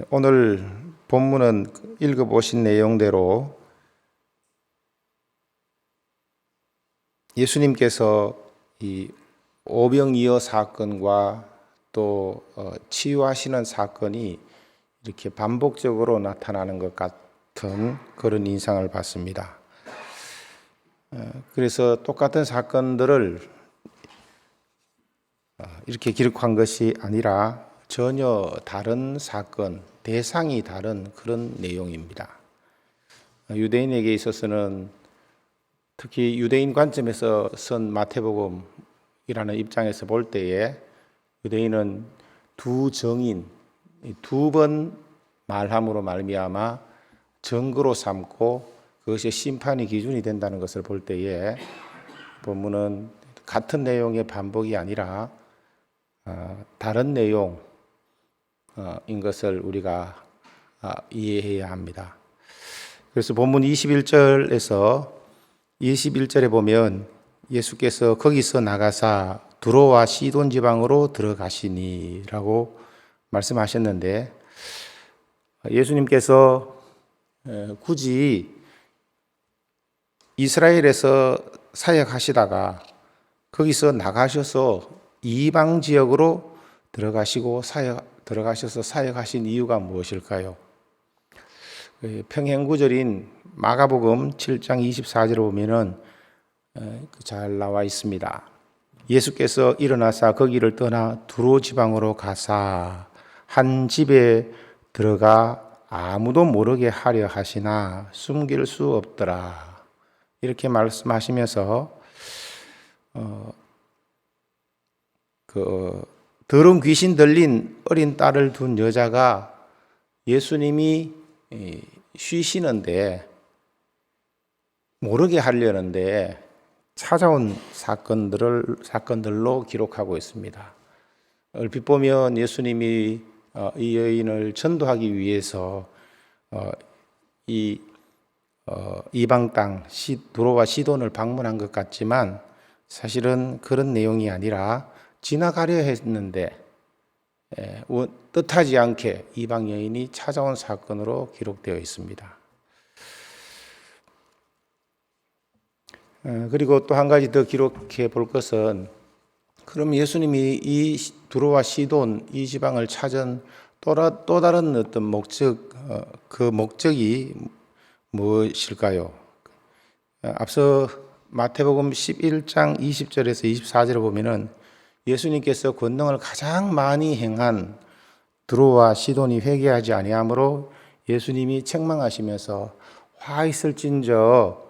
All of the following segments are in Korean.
오늘 본문은 읽어보신 내용대로 예수님께서 이 오병이어 사건과 또 치유하시는 사건이 이렇게 반복적으로 나타나는 것 같은 그런 인상을 받습니다. 그래서 똑같은 사건들을 이렇게 기록한 것이 아니라 전혀 다른 사건, 대상이 다른 그런 내용입니다. 유대인에게 있어서는 특히 유대인 관점에서 쓴 마태복음이라는 입장에서 볼 때에 유대인은 두 정인, 두 번 말함으로 말미암아 증거로 삼고 그것이 심판의 기준이 된다는 것을 볼 때에 본문은 같은 내용의 반복이 아니라 다른 내용인 것을 우리가 이해해야 합니다. 그래서 본문 21절에 보면 예수께서 거기서 나가사 두로와 시돈 지방으로 들어가시니라고 말씀하셨는데, 예수님께서 굳이 이스라엘에서 사역하시다가 거기서 나가셔서 이방 지역으로 들어가셔서 사역하신 이유가 무엇일까요? 평행구절인 마가복음 7장 24절에 보면은 잘 나와 있습니다. 예수께서 일어나사 거기를 떠나 두로 지방으로 가사 한 집에 들어가 아무도 모르게 하려 하시나 숨길 수 없더라. 이렇게 말씀하시면서 더러운 귀신 들린 어린 딸을 둔 여자가 예수님이 쉬시는데 모르게 하려는데 찾아온 사건들로 기록하고 있습니다. 얼핏 보면 예수님이 이 여인을 전도하기 위해서 이방 땅 두로와 시돈을 방문한 것 같지만 사실은 그런 내용이 아니라 지나가려 했는데 뜻하지 않게 이방 여인이 찾아온 사건으로 기록되어 있습니다. 그리고 또 한 가지 더 기록해 볼 것은, 그럼 예수님이 이 두로와 시돈 이 지방을 찾은 또 다른 어떤 그 목적이 무엇일까요? 앞서 마태복음 11장 20절에서 24절을 보면은 예수님께서 권능을 가장 많이 행한 두로와 시돈이 회개하지 아니하므로 예수님이 책망하시면서 화 있을진저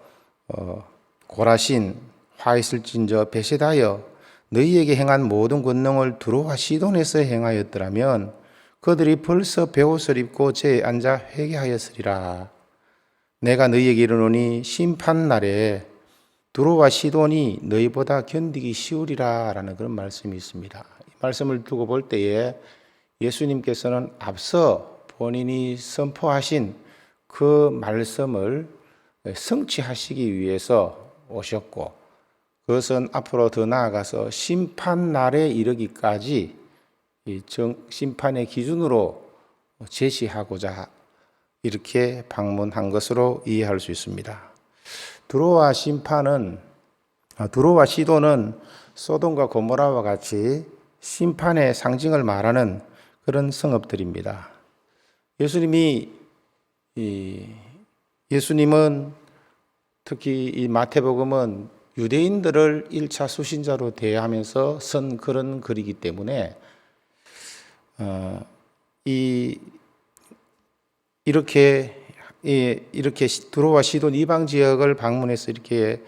고라신, 화 있을진저 베세다여, 너희에게 행한 모든 권능을 두로와 시돈에서 행하였더라면 그들이 벌써 베옷을 입고 제에 앉아 회개하였으리라. 내가 너희에게 이르노니 심판 날에 두로와 시돈이 너희보다 견디기 쉬우리라 라는 그런 말씀이 있습니다. 이 말씀을 두고 볼 때에 예수님께서는 앞서 본인이 선포하신 그 말씀을 성취하시기 위해서 오셨고, 그것은 앞으로 더 나아가서 심판 날에 이르기까지 심판의 기준으로 제시하고자 이렇게 방문한 것으로 이해할 수 있습니다. 두로와 시돈은 소돔과 고모라와 같이 심판의 상징을 말하는 그런 성읍들입니다. 예수님은 특히 이 마태복음은 유대인들을 1차 수신자로 대하면서 쓴 그런 글이기 때문에 이렇게 두로와 시돈 이방 지역을 방문해서 이렇게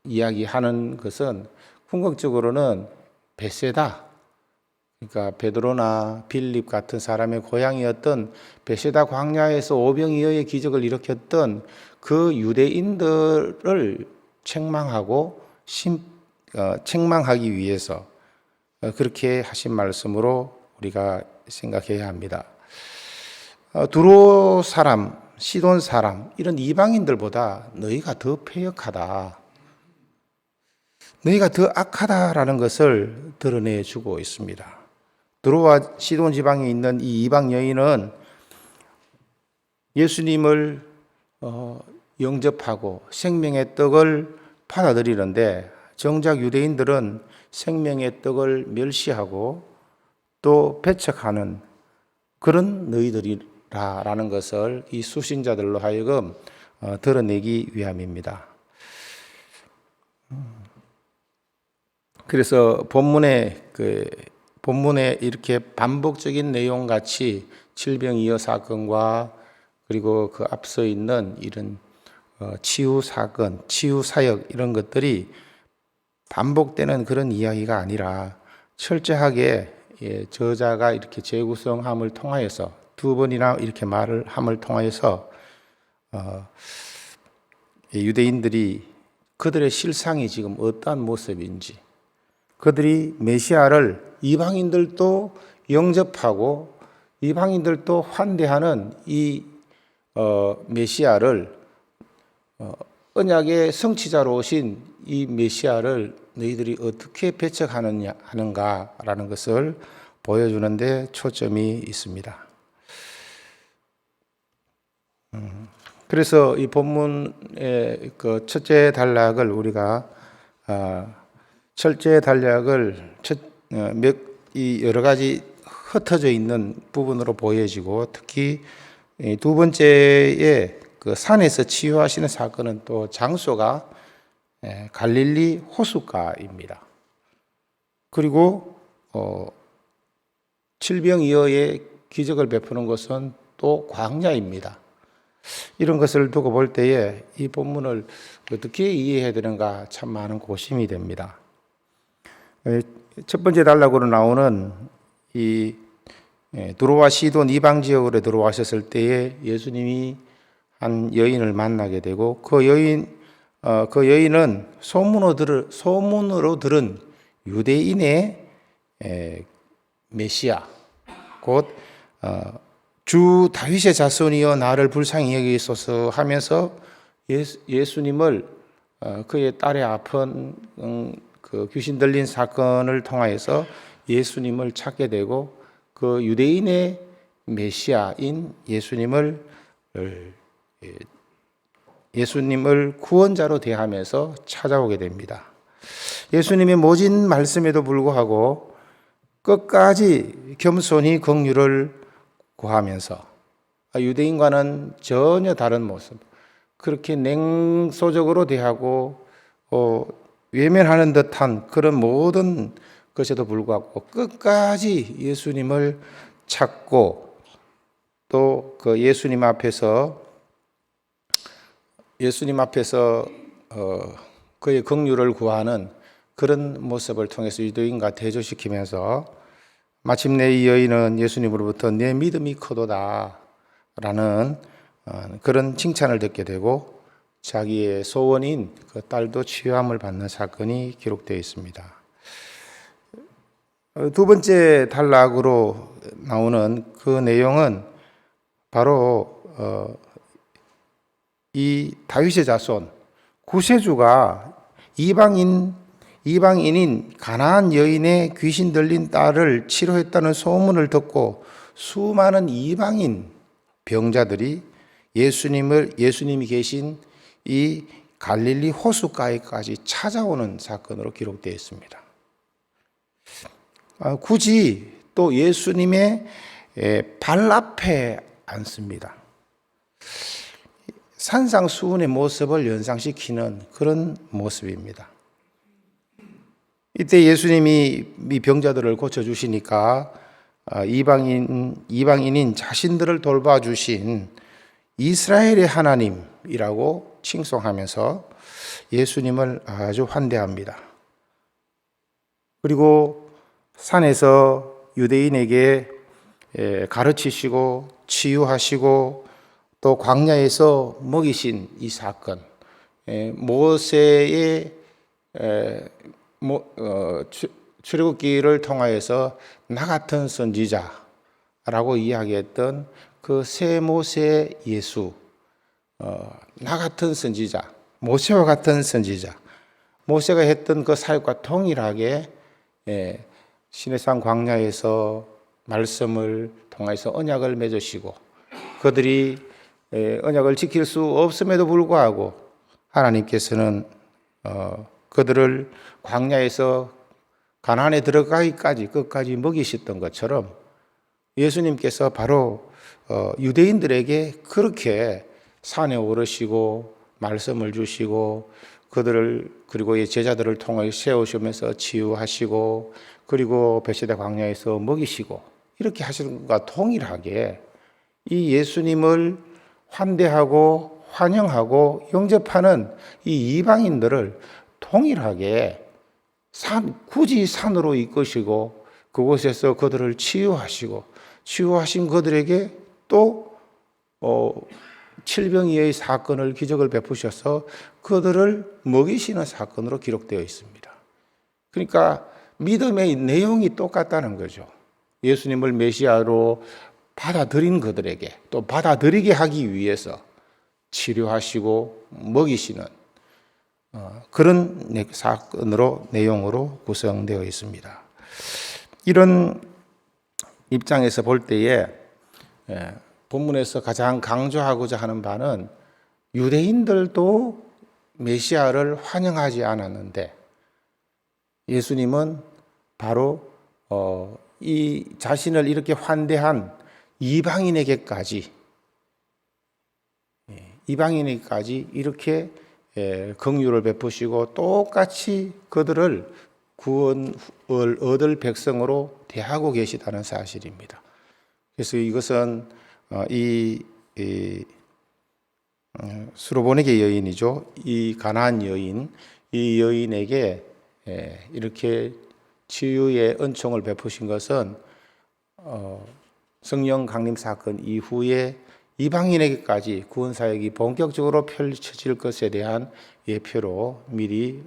이야기하는 것은 궁극적으로는 베세다, 그러니까 베드로나 빌립 같은 사람의 고향이었던 베세다 광야에서 오병이어의 기적을 일으켰던 그 유대인들을 책망하기 위해서 그렇게 하신 말씀으로 우리가 생각해야 합니다. 두로 사람, 시돈 사람, 이런 이방인들보다 너희가 더 패역하다, 너희가 더 악하다라는 것을 드러내주고 있습니다. 드로아 시돈 지방에 있는 이 이방 여인은 예수님을 영접하고 생명의 떡을 받아들이는데, 정작 유대인들은 생명의 떡을 멸시하고 또 배척하는 그런 너희들이라는 것을 이 수신자들로 하여금 드러내기 위함입니다. 그래서 본문에 이렇게 반복적인 내용 같이 질병이어 사건과 그리고 그 앞서 있는 이런 치유 사건, 치유 사역 이런 것들이 반복되는 그런 이야기가 아니라 철저하게 저자가 이렇게 재구성함을 통하여서 두 번이나 이렇게 말을 함을 통하여서 유대인들이 그들의 실상이 지금 어떠한 모습인지, 그들이 메시아를 이방인들도 영접하고 이방인들도 환대하는 이 메시아를, 언약의 성취자로 오신 이 메시아를 너희들이 어떻게 배척하는가라는 것을 보여주는데 초점이 있습니다. 그래서 이 본문의 그 첫째 단락을 우리가 철저의 단락을 이 여러 가지 흩어져 있는 부분으로 보여지고, 특히 두 번째의 그 산에서 치유하시는 사건은 또 장소가 갈릴리 호숫가입니다. 그리고 칠병이어의 기적을 베푸는 것은 또 광야입니다. 이런 것을 두고 볼 때에 이 본문을 어떻게 이해해야 되는가 참 많은 고심이 됩니다. 첫 번째 단락으로 나오는 이 드로아 시돈 이방 지역으로 들어와셨을 때에 예수님이 한 여인을 만나게 되고, 그 여인은 소문으로 들은 유대인의 메시아, 곧 주 다윗의 자손이여 나를 불쌍히 여기소서 하면서 예수님을 그의 딸의 아픈 그 귀신 들린 사건을 통하여서 예수님을 찾게 되고, 그 유대인의 메시아인 예수님을 구원자로 대하면서 찾아오게 됩니다. 예수님의 모진 말씀에도 불구하고 끝까지 겸손히 긍휼을 구하면서 유대인과는 전혀 다른 모습, 그렇게 냉소적으로 대하고 외면하는 듯한 그런 모든 것에도 불구하고 끝까지 예수님을 찾고, 또 그 예수님 앞에서 그의 긍휼을 구하는 그런 모습을 통해서 유대인과 대조시키면서 마침내 이 여인은 예수님으로부터 내 믿음이 크도다 라는 그런 칭찬을 듣게 되고, 자기의 소원인 그 딸도 치유함을 받는 사건이 기록되어 있습니다. 두 번째 단락으로 나오는 그 내용은 바로 이 다윗의 자손 구세주가 이방인인 가나안 여인의 귀신 들린 딸을 치료했다는 소문을 듣고 수많은 이방인 병자들이 예수님이 계신 이 갈릴리 호숫가에까지 찾아오는 사건으로 기록되어 있습니다. 굳이 또 예수님의 발 앞에 앉습니다. 산상수훈의 모습을 연상시키는 그런 모습입니다. 이때 예수님이 이 병자들을 고쳐주시니까 이방인인 자신들을 돌봐주신 이스라엘의 하나님이라고 칭송하면서 예수님을 아주 환대합니다. 그리고 산에서 유대인에게 가르치시고 치유하시고 또 광야에서 먹이신 이 사건, 모세의 출애굽기를 통하여서 나 같은 선지자라고 이야기했던 그 새 모세 예수, 나 같은 선지자, 모세와 같은 선지자, 모세가 했던 그 사역과 동일하게 시내산 광야에서 말씀을 통해서 언약을 맺으시고 그들이 언약을 지킬 수 없음에도 불구하고 하나님께서는 그들을 광야에서 가나안에 들어가기까지 끝까지 먹이셨던 것처럼 예수님께서 바로 유대인들에게 그렇게 산에 오르시고 말씀을 주시고 그들을 그리고 제자들을 통해 세우시면서 치유하시고 그리고 베세다 광야에서 먹이시고 이렇게 하시는 것과 동일하게 이 예수님을 환대하고 환영하고 영접하는 이 이방인들을 동일하게 굳이 산으로 이끄시고 그곳에서 그들을 치유하시고 치유하신 그들에게 또 칠병이의 사건을 기적을 베푸셔서 그들을 먹이시는 사건으로 기록되어 있습니다. 그러니까 믿음의 내용이 똑같다는 거죠. 예수님을 메시아로 받아들인 그들에게 또 받아들이게 하기 위해서 치료하시고 먹이시는 그런 사건으로 내용으로 구성되어 있습니다. 이런 입장에서 볼 때에 본문에서 가장 강조하고자 하는 바는 유대인들도 메시아를 환영하지 않았는데 예수님은 바로 이 자신을 이렇게 환대한 이방인에게까지 이렇게 긍휼을 베푸시고 똑같이 그들을 구원을 얻을 백성으로 대하고 계시다는 사실입니다. 그래서 이것은 수로보네게 여인이죠. 이 가나안 여인, 이 여인에게 이렇게 치유의 은총을 베푸신 것은 성령 강림 사건 이후에 이방인에게까지 구원 사역이 본격적으로 펼쳐질 것에 대한 예표로 미리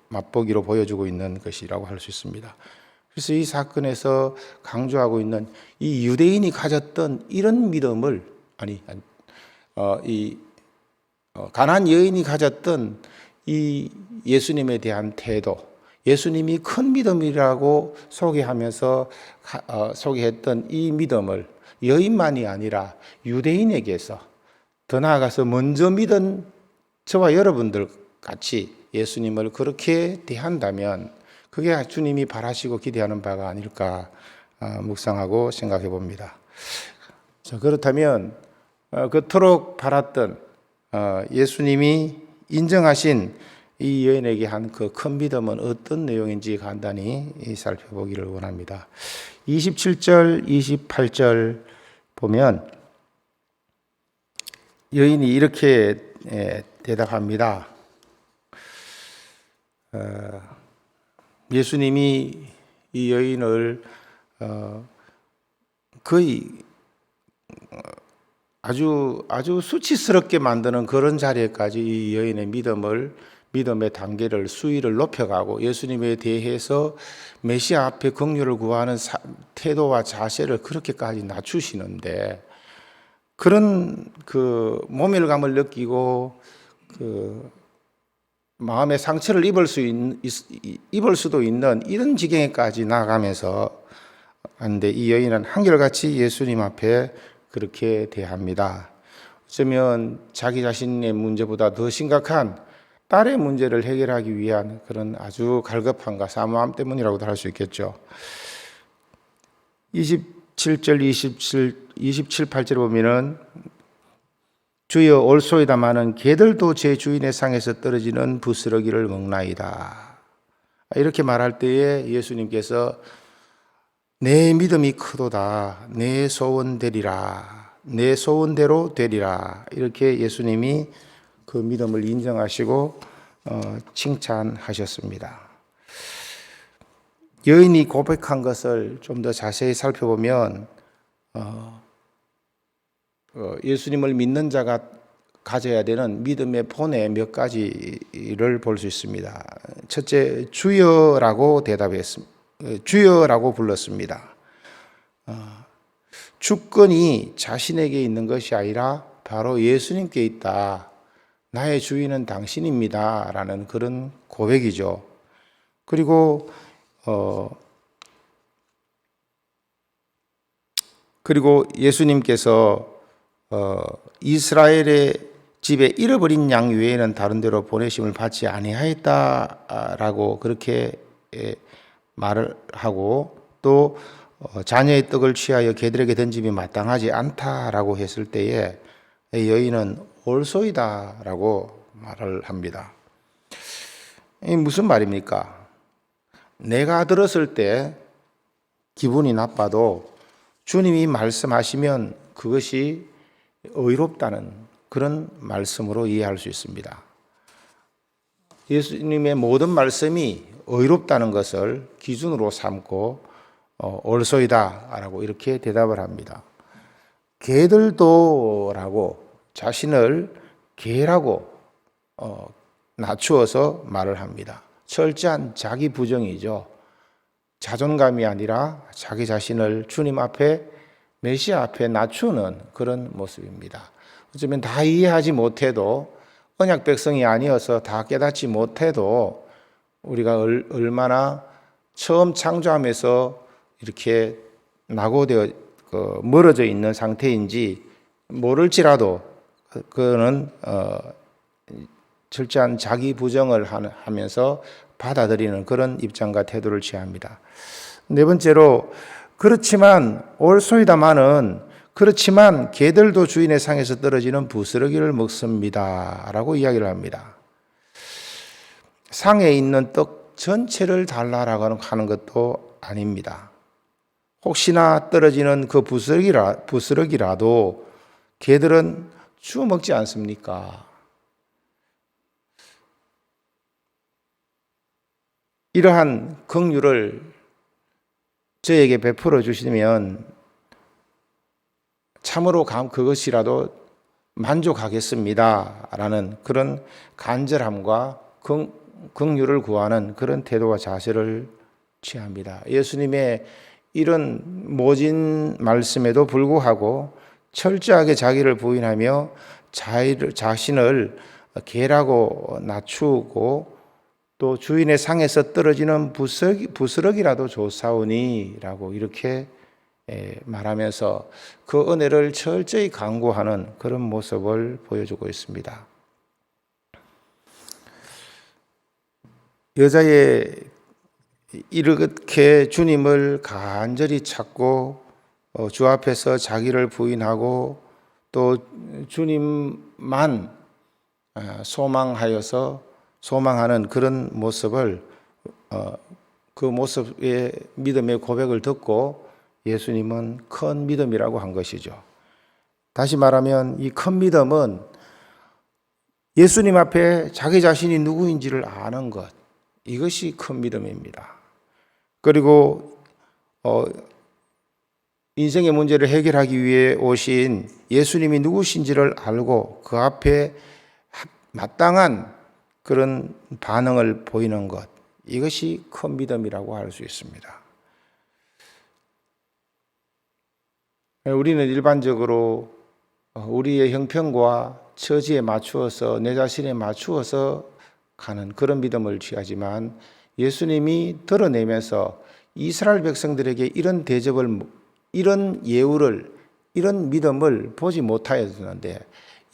맛보기로 보여주고 있는 것이라고 할 수 있습니다. 그래서 이 사건에서 강조하고 있는 이 유대인이 가졌던 이런 믿음을 가나안 여인이 가졌던 이 예수님에 대한 태도, 예수님이 큰 믿음이라고 소개하면서 소개했던 이 믿음을 여인만이 아니라 유대인에게서 더 나아가서 먼저 믿은 저와 여러분들 같이 예수님을 그렇게 대한다면 그게 주님이 바라시고 기대하는 바가 아닐까 묵상하고 생각해 봅니다. 자, 그렇다면 그토록 바랐던 예수님이 인정하신 이 여인에게 한 그 큰 믿음은 어떤 내용인지 간단히 살펴보기를 원합니다. 27절, 28절 보면 여인이 이렇게 대답합니다. 예수님이 이 여인을 거의 아주 수치스럽게 만드는 그런 자리에까지 이 여인의 믿음의 단계를 수위를 높여가고 예수님에 대해서 메시아 앞에 긍휼을 구하는 태도와 자세를 그렇게까지 낮추시는데 그런 그 모멸감을 느끼고 그 마음의 상처를 입을 수도 있는 이런 지경에까지 나아가면서 한데 이 여인은 한결같이 예수님 앞에 그렇게 대합니다. 어쩌면 자기 자신의 문제보다 더 심각한 딸의 문제를 해결하기 위한 그런 아주 갈급함과 사모함 때문이라고도 할 수 있겠죠. 27절, 27, 8절 보면은 주여 올소이다마는 개들도 제 주인의 상에서 떨어지는 부스러기를 먹나이다. 이렇게 말할 때에 예수님께서 내 믿음이 크도다. 내 소원 되리라. 내 소원대로 되리라. 이렇게 예수님이 그 믿음을 인정하시고 칭찬하셨습니다. 여인이 고백한 것을 좀 더 자세히 살펴보면 예수님을 믿는 자가 가져야 되는 믿음의 본의 몇 가지를 볼 수 있습니다. 첫째, 주여라고 대답했습니다. 주여라고 불렀습니다. 주권이 자신에게 있는 것이 아니라 바로 예수님께 있다. 나의 주인은 당신입니다. 라는 그런 고백이죠. 그리고 그리고 예수님께서 이스라엘의 집에 잃어버린 양 외에는 다른 데로 보내심을 받지 아니하였다라고 그렇게 말을 하고, 또 자녀의 떡을 취하여 개들에게 던짐이 마땅하지 않다라고 했을 때에 여인은 올소이다라고 말을 합니다. 이 무슨 말입니까? 내가 들었을 때 기분이 나빠도 주님이 말씀하시면 그것이 의롭다는 그런 말씀으로 이해할 수 있습니다. 예수님의 모든 말씀이 의롭다는 것을 기준으로 삼고 옳소이다라고 이렇게 대답을 합니다. 개들도라고 자신을 개라고 낮추어서 말을 합니다. 철저한 자기 부정이죠. 자존감이 아니라 자기 자신을 주님 앞에, 메시아 앞에 낮추는 그런 모습입니다. 어쩌면 다 이해하지 못해도, 언약 백성이 아니어서 다 깨닫지 못해도 우리가 얼마나 처음 창조하면서 이렇게 낙오되어 멀어져 있는 상태인지 모를지라도 그거는 철저한 자기 부정을 하면서 받아들이는 그런 입장과 태도를 취합니다. 네 번째로, 그렇지만 개들도 주인의 상에서 떨어지는 부스러기를 먹습니다 라고 이야기를 합니다. 상에 있는 떡 전체를 달라라고 하는 것도 아닙니다. 혹시나 떨어지는 그 부스러기라도 개들은 주워 먹지 않습니까? 이러한 긍휼을 저에게 베풀어 주시면 참으로 그것이라도 만족하겠습니다 라는 그런 간절함과 긍휼을 구하는 그런 태도와 자세를 취합니다. 예수님의 이런 모진 말씀에도 불구하고 철저하게 자기를 부인하며 자신을 개라고 낮추고, 또 주인의 상에서 떨어지는 부스러기라도 좋사오니 라고 이렇게 말하면서 그 은혜를 철저히 강구하는 그런 모습을 보여주고 있습니다. 여자의 이렇게 주님을 간절히 찾고 주 앞에서 자기를 부인하고 또 주님만 소망하는 그런 모습을, 그 모습의 믿음의 고백을 듣고 예수님은 큰 믿음이라고 한 것이죠. 다시 말하면 이 큰 믿음은 예수님 앞에 자기 자신이 누구인지를 아는 것, 이것이 큰 믿음입니다. 그리고 인생의 문제를 해결하기 위해 오신 예수님이 누구신지를 알고 그 앞에 마땅한 그런 반응을 보이는 것, 이것이 큰 믿음이라고 할 수 있습니다. 우리는 일반적으로 우리의 형편과 처지에 맞추어서, 내 자신에 맞추어서 가는 그런 믿음을 취하지만, 예수님이 드러내면서 이스라엘 백성들에게 이런 대접을, 이런 예우를, 이런 믿음을 보지 못하였는데,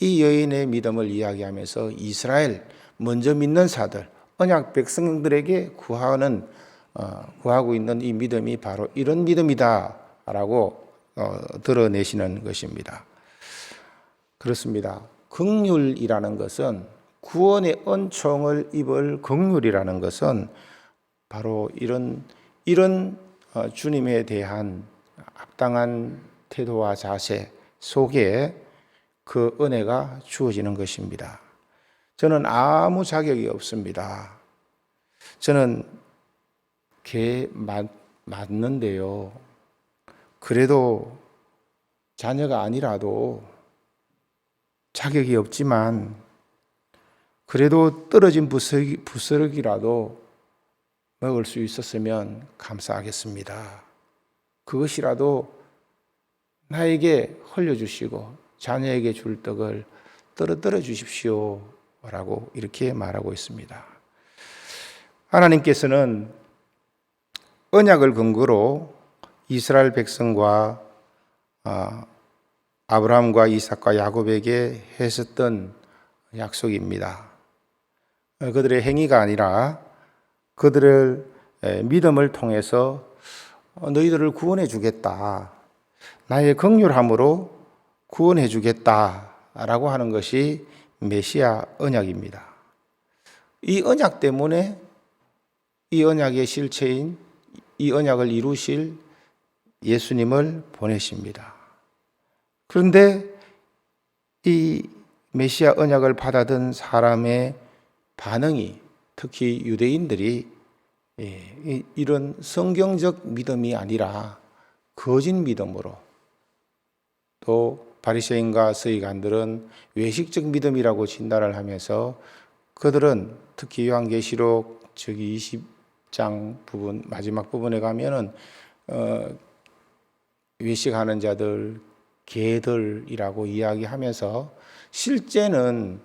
이 여인의 믿음을 이야기하면서 이스라엘 먼저 믿는 사들, 언약 백성들에게 구하고 있는 이 믿음이 바로 이런 믿음이다라고 드러내시는 것입니다. 그렇습니다. 긍휼이라는 것은, 구원의恩총을 입을 긍휼이라는 것은 바로 이런 주님에 대한 합당한 태도와 자세 속에 그 은혜가 주어지는 것입니다. 저는 아무 자격이 없습니다. 저는 개 맞는데요. 그래도 자녀가 아니라도 자격이 없지만 그래도 떨어진 부스러기라도 먹을 수 있었으면 감사하겠습니다. 그것이라도 나에게 흘려주시고 자녀에게 줄 떡을 떨어뜨려 주십시오 라고 이렇게 말하고 있습니다. 하나님께서는 언약을 근거로 이스라엘 백성과 아브라함과 이삭과 야곱에게 했었던 약속입니다. 그들의 행위가 아니라 그들의 믿음을 통해서 너희들을 구원해 주겠다. 나의 긍휼함으로 구원해 주겠다라고 하는 것이 메시아 언약입니다. 이 언약 때문에 이 언약의 실체인 이 언약을 이루실 예수님을 보내십니다. 그런데 이 메시아 언약을 받아든 사람의 반응이 특히 유대인들이 이런 성경적 믿음이 아니라 거짓 믿음으로 또 바리새인과 서기관들은 외식적 믿음이라고 진단을 하면서 그들은 특히 요한계시록 20장 부분 마지막 부분에 가면은 외식하는 자들 개들이라고 이야기하면서 실제는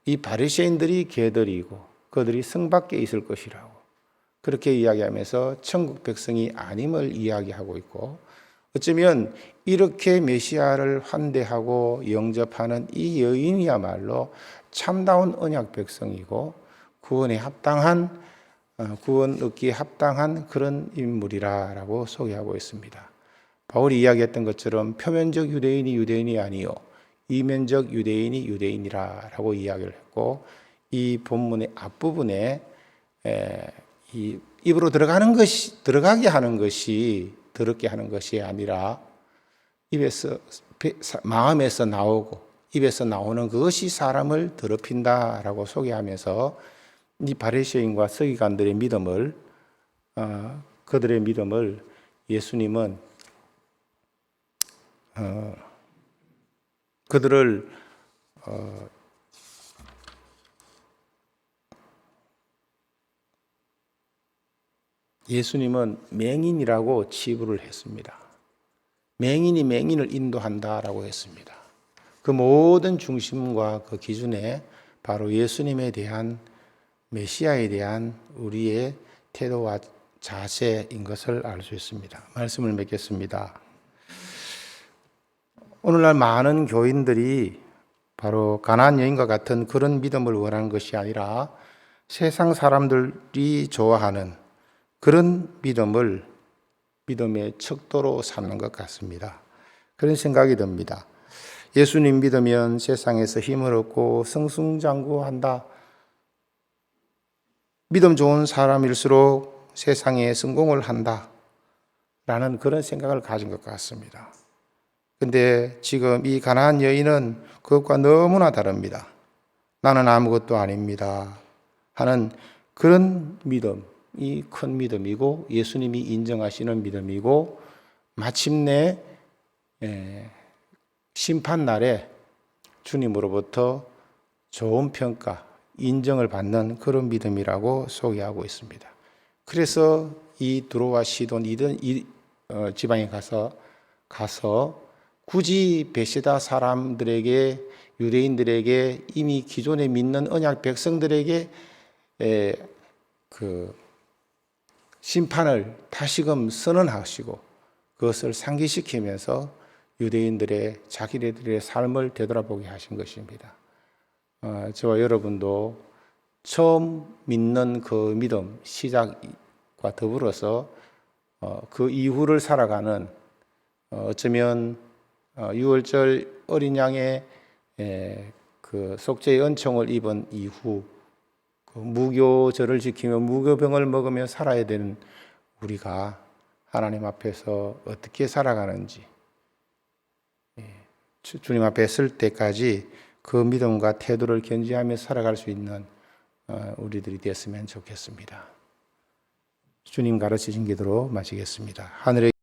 이 바리새인들이 개들이고 그들이 성 밖에 있을 것이라고 그렇게 이야기하면서 천국 백성이 아님을 이야기하고 있고 어쩌면 이렇게 메시아를 환대하고 영접하는 이 여인이야말로 참다운 언약 백성이고 구원에 합당한 구원 얻기에 합당한 그런 인물이라고 소개하고 있습니다. 바울이 이야기했던 것처럼 표면적 유대인이 유대인이 아니요 이면적 유대인이 유대인이라고 이야기를 했고 이 본문의 앞부분에 이 입으로 들어가게 하는 것이 더럽게 하는 것이 아니라 입에서 마음에서 나오고 입에서 나오는 그것이 사람을 더럽힌다라고 소개하면서 이 바리새인과 서기관들의 믿음을 그들의 믿음을 예수님은 그들을 예수님은 맹인이라고 치부를 했습니다. 맹인이 맹인을 인도한다라고 했습니다. 그 모든 중심과 그 기준에 바로 예수님에 대한 메시아에 대한 우리의 태도와 자세인 것을 알 수 있습니다. 말씀을 맺겠습니다. 오늘날 많은 교인들이 바로 가나안 여인과 같은 그런 믿음을 원하는 것이 아니라 세상 사람들이 좋아하는 그런 믿음의 척도로 삼는 것 같습니다. 그런 생각이 듭니다. 예수님 믿으면 세상에서 힘을 얻고 승승장구한다. 믿음 좋은 사람일수록 세상에 성공을 한다. 라는 그런 생각을 가진 것 같습니다. 근데 지금 이 가나안 여인은 그것과 너무나 다릅니다. 나는 아무것도 아닙니다. 하는 그런 믿음이 큰 믿음이고 예수님이 인정하시는 믿음이고 마침내 심판날에 주님으로부터 좋은 평가, 인정을 받는 그런 믿음이라고 소개하고 있습니다. 그래서 이 두로와 시돈 지방에 가서 굳이 베세다 사람들에게 유대인들에게 이미 기존에 믿는 언약 백성들에게 그 심판을 다시금 선언하시고 그것을 상기시키면서 유대인들의 자기네들의 삶을 되돌아보게 하신 것입니다. 저와 여러분도 처음 믿는 그 믿음 시작과 더불어서 그 이후를 살아가는 어쩌면 유월절 어린 양의 그 속죄의 은총을 입은 이후 그 무교절을 지키며 무교병을 먹으며 살아야 되는 우리가 하나님 앞에서 어떻게 살아가는지 주님 앞에 설 때까지 그 믿음과 태도를 견지하며 살아갈 수 있는 우리들이 되었으면 좋겠습니다. 주님 가르치신 기도로 마치겠습니다. 하늘의